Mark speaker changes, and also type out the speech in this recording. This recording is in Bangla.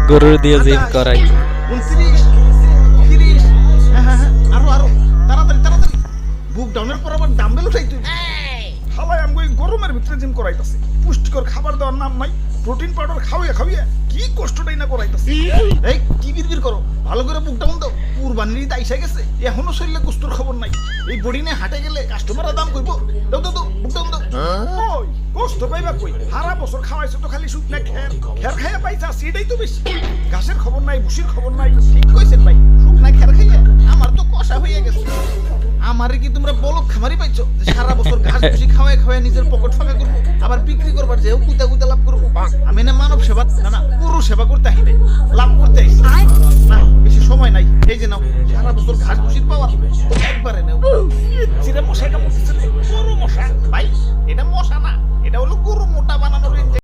Speaker 1: গরুর দিয়ে জিম করাই।
Speaker 2: 29, 30, হ্যাঁ, আরো তাড়াতাড়ি তাড়াতাড়ি। বুক ডাউনের পর আবার ডাম্বেল উঠাই তুই। হালাই আমগো এই গরমের ভিতরে জিম করাইতাছে। পুষ্টিকর খাবার দেওয়ার নাম নাই, প্রোটিন পাউডার খাওয়াইয়া কি কষ্টটাই না করাইতাছে। এই কি বিড়বিড় করো, ভালো করে বুক ডাউন দাও। কুরবানির ঈদ আইসা গেছে, এখনো শরীরে কুস্তুর খবর নাই। এই বডি নিয়ে হাটে গেলে কাস্টমাররা দাম কইবো। দাও বুক ডাউন দাও। ওই কষ্ট পাইবা কই, সারা বছর খাওয়াইছো তো খালি শুকনা খের খাইয়া পাইছা, সেটাই তো বেশি। ঘাসের খবর নাই, ভুসির খবর নাই। ঠিক কইছেন ভাই, শুকনা খের খাইয়া আমার তো কষা হইয়া গেছে। আমারে কি তোমরা বলদ খামারি পাইছো যে সারা বছর ঘাস ভুসি খাওয়ায় নিজের পকেট ফাঁকা করবো, আবার বিক্রি করবার যে কুতা লাভ করবো? আমি না মানব সেবা না পুরো সেবা করতে আহি নাই, লাভ করতে আইছি। না বেশি সময় নাই, এই যে নাও সারা বছর ঘাস ভুসির পাওয়ার একবারে নেও। চিরা মশাই কামড়তেছে, বড় মশা ভাই, এটা মশা না, এটা হলো গরু মোটা বানানোর